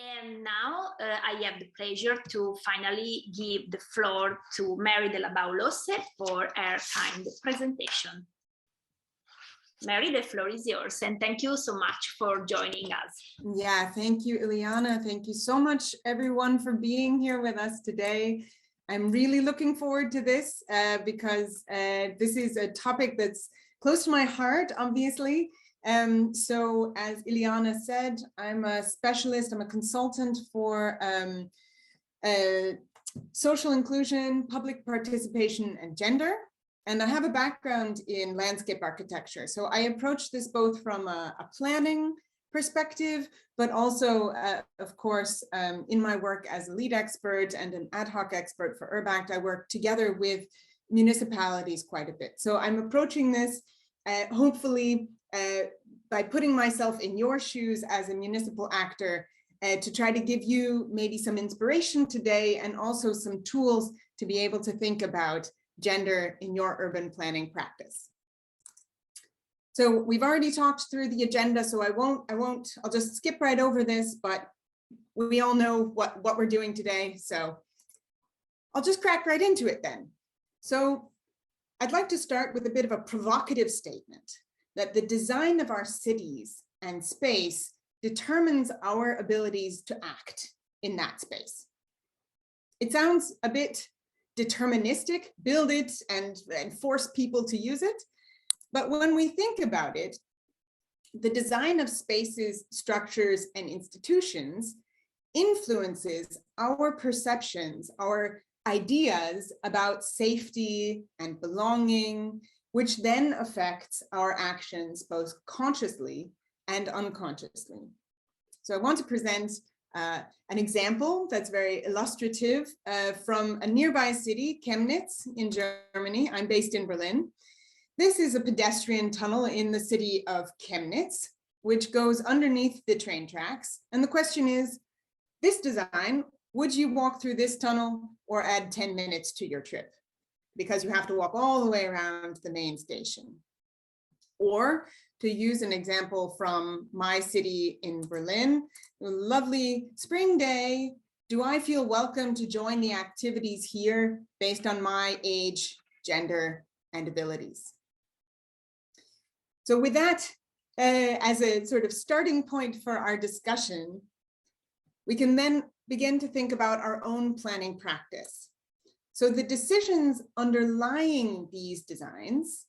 And now I have the pleasure to finally give the floor to Mary Dellenbaugh-Losse for her kind presentation. Mary, the floor is yours, and thank you so much for joining us. Yeah, thank you, Ileana. Thank you so much, everyone, for being here with us today. I'm really looking forward to this because this is a topic that's close to my heart, obviously. So as Ileana said, I'm a specialist, I'm a consultant for social inclusion, public participation, and gender. And I have a background in landscape architecture. So I approach this both from a planning perspective, but also, of course, in my work as a lead expert and an ad hoc expert for URBACT, I work together with municipalities quite a bit. So I'm approaching this hopefully by putting myself in your shoes as a municipal actor to try to give you maybe some inspiration today and also some tools to be able to think about gender in your urban planning practice. So we've already talked through the agenda, so I'll just skip right over this, but we all know what we're doing today. So I'll just crack right into it then. So I'd like to start with a bit of a provocative statement that the design of our cities and space determines our abilities to act in that space. It sounds a bit deterministic, build it and force people to use it. But when we think about it, the design of spaces, structures, and institutions influences our perceptions, our ideas about safety and belonging, which then affects our actions both consciously and unconsciously. So I want to present an example that's very illustrative from a nearby city, Chemnitz in Germany. I'm based in Berlin. This is a pedestrian tunnel in the city of Chemnitz, which goes underneath the train tracks. And the question is, this design, would you walk through this tunnel or add 10 minutes to your trip? Because you have to walk all the way around the main station. Or to use an example from my city in Berlin, a lovely spring day, do I feel welcome to join the activities here based on my age, gender, and abilities? So with that as a sort of starting point for our discussion, we can then begin to think about our own planning practice. So the decisions underlying these designs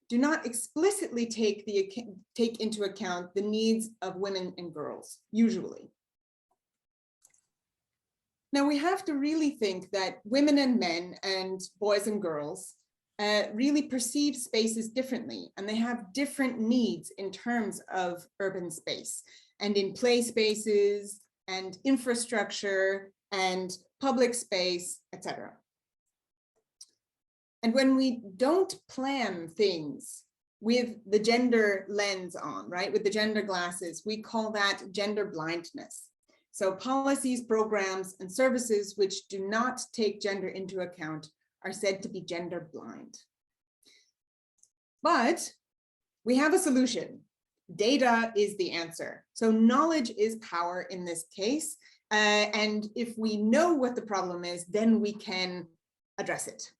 do not explicitly take into account the needs of women and girls, usually. Now we have to really think that women and men and boys and girls really perceive spaces differently, and they have different needs in terms of urban space and in play spaces and infrastructure and public space, etc. And when we don't plan things with the gender lens on, right, with the gender glasses, we call that gender blindness. So policies, programs, and services which do not take gender into account are said to be gender blind. But we have a solution. Data is the answer. So knowledge is power in this case. And if we know what the problem is, then we can address it.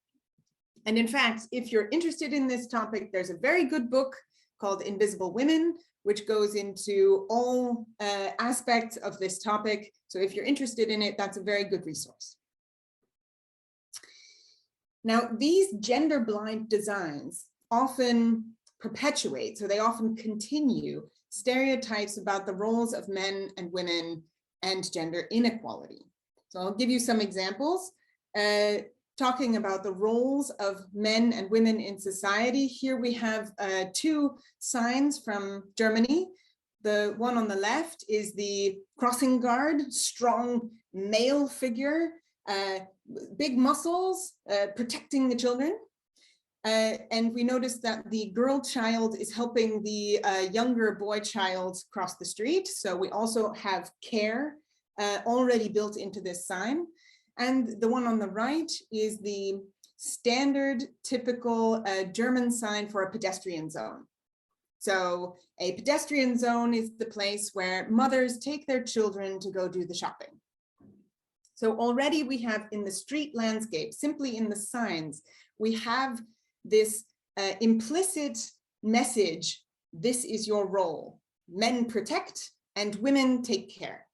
And in fact, if you're interested in this topic, there's a very good book called Invisible Women, which goes into all aspects of this topic. So if you're interested in it, that's a very good resource. Now, these gender blind designs often perpetuate, so they often continue stereotypes about the roles of men and women and gender inequality. So I'll give you some examples. Talking about the roles of men and women in society. Here we have two signs from Germany. The one on the left is the crossing guard, strong male figure, big muscles, protecting the children. And we notice that the girl child is helping the younger boy child cross the street. So we also have care already built into this sign. And the one on the right is the standard, typical German sign for a pedestrian zone. So a pedestrian zone is the place where mothers take their children to go do the shopping. So already we have in the street landscape, simply in the signs, we have this implicit message: this is your role. Men protect and women take care.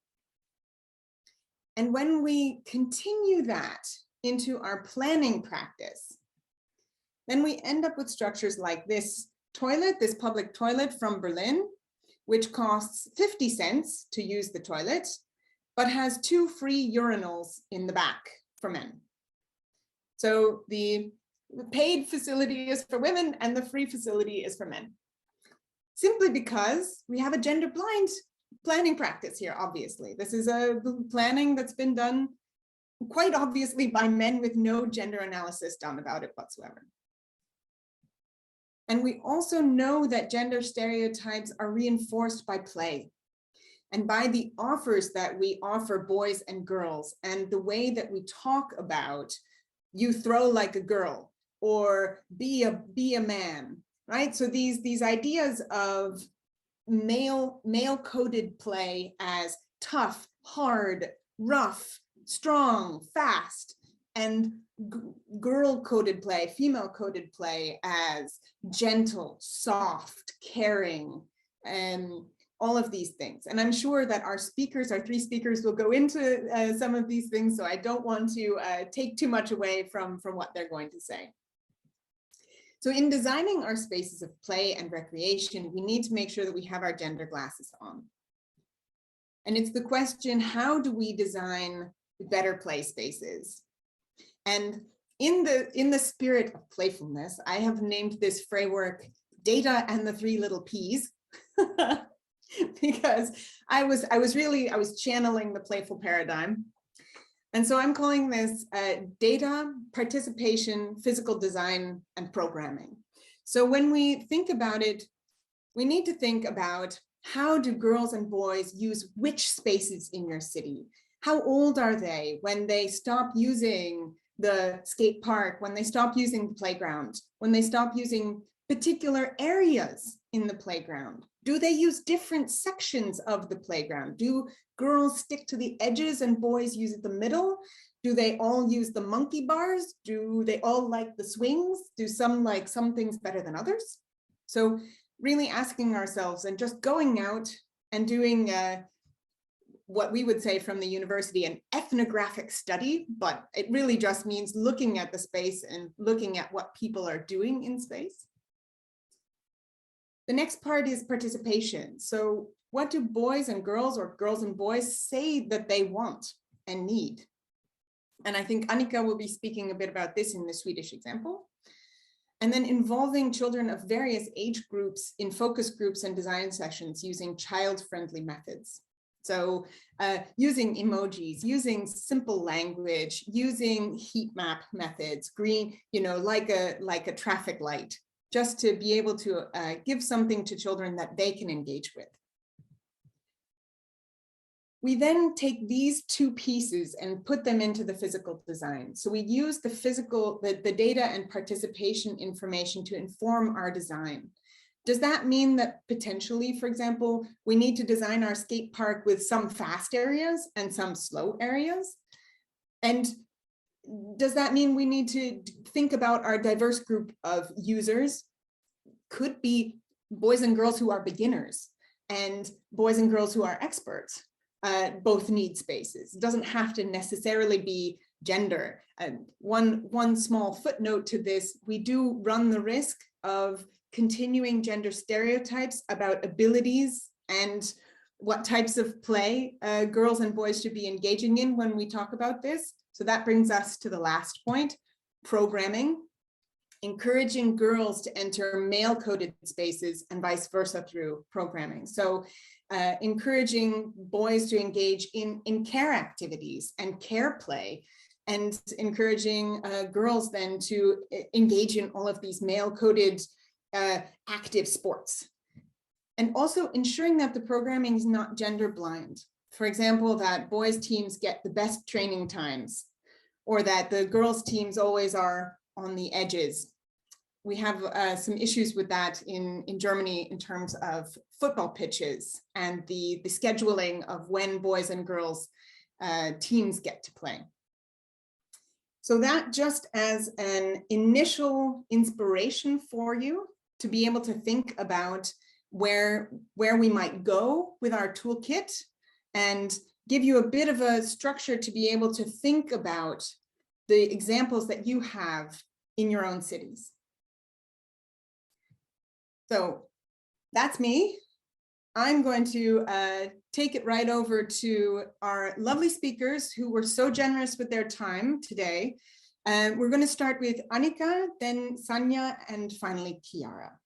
And when we continue that into our planning practice, then we end up with structures like this toilet, this public toilet from Berlin, which costs 50 cents to use the toilet, but has 2 free urinals in the back for men. So the paid facility is for women and the free facility is for men. Simply because we have a gender blind planning practice here, obviously. This is a planning that's been done quite obviously by men with no gender analysis done about it whatsoever. And we also know that gender stereotypes are reinforced by play and by the offers that we offer boys and girls, and the way that we talk about you throw like a girl or be a man, right? So these ideas of male coded play as tough, hard, rough, strong, fast, and girl coded play, female coded play as gentle, soft, caring, and all of these things. And I'm sure that our 3 speakers will go into some of these things, so I don't want to take too much away from what they're going to say. So in designing our spaces of play and recreation, we need to make sure that we have our gender glasses on. And it's the question, how do we design better play spaces? And in the spirit of playfulness, I have named this framework Data and the 3 Little P's, because I was channeling the playful paradigm. And so I'm calling this data, participation, physical design, and programming. So when we think about it, we need to think about, how do girls and boys use which spaces in your city? How old are they when they stop using the skate park, when they stop using the playground, when they stop using particular areas in the playground? Do they use different sections of the playground? Do girls stick to the edges and boys use the middle? Do they all use the monkey bars? Do they all like the swings? Do some like some things better than others? So really asking ourselves and just going out and doing what we would say from the university, an ethnographic study, but it really just means looking at the space and looking at what people are doing in space. The next part is participation. So what do boys and girls, or girls and boys, say that they want and need? And I think Annika will be speaking a bit about this in the Swedish example. And then involving children of various age groups in focus groups and design sessions using child-friendly methods. So using emojis, using simple language, using heat map methods, green, like a traffic light, just to be able to give something to children that they can engage with. We then take these 2 pieces and put them into the physical design. So we use the data and participation information to inform our design. Does that mean that potentially, for example, we need to design our skate park with some fast areas and some slow areas? And does that mean we need to think about our diverse group of users? Could be boys and girls who are beginners and boys and girls who are experts. Both need spaces. It doesn't have to necessarily be gender. One small footnote to this, we do run the risk of continuing gender stereotypes about abilities and what types of play girls and boys should be engaging in when we talk about this. So that brings us to the last point, programming, encouraging girls to enter male-coded spaces and vice versa through programming. So encouraging boys to engage in care activities and care play, and encouraging girls then to engage in all of these male-coded active sports. And also ensuring that the programming is not gender blind. For example, that boys teams get the best training times, or that the girls teams always are on the edges. we have some issues with that in Germany in terms of football pitches and the scheduling of when boys and girls teams get to play. So that just as an initial inspiration for you to be able to think about where we might go with our toolkit and give you a bit of a structure to be able to think about the examples that you have in your own cities. So that's me. I'm going to take it right over to our lovely speakers who were so generous with their time today. We're going to start with Annika, then Sanja, and finally Chiara.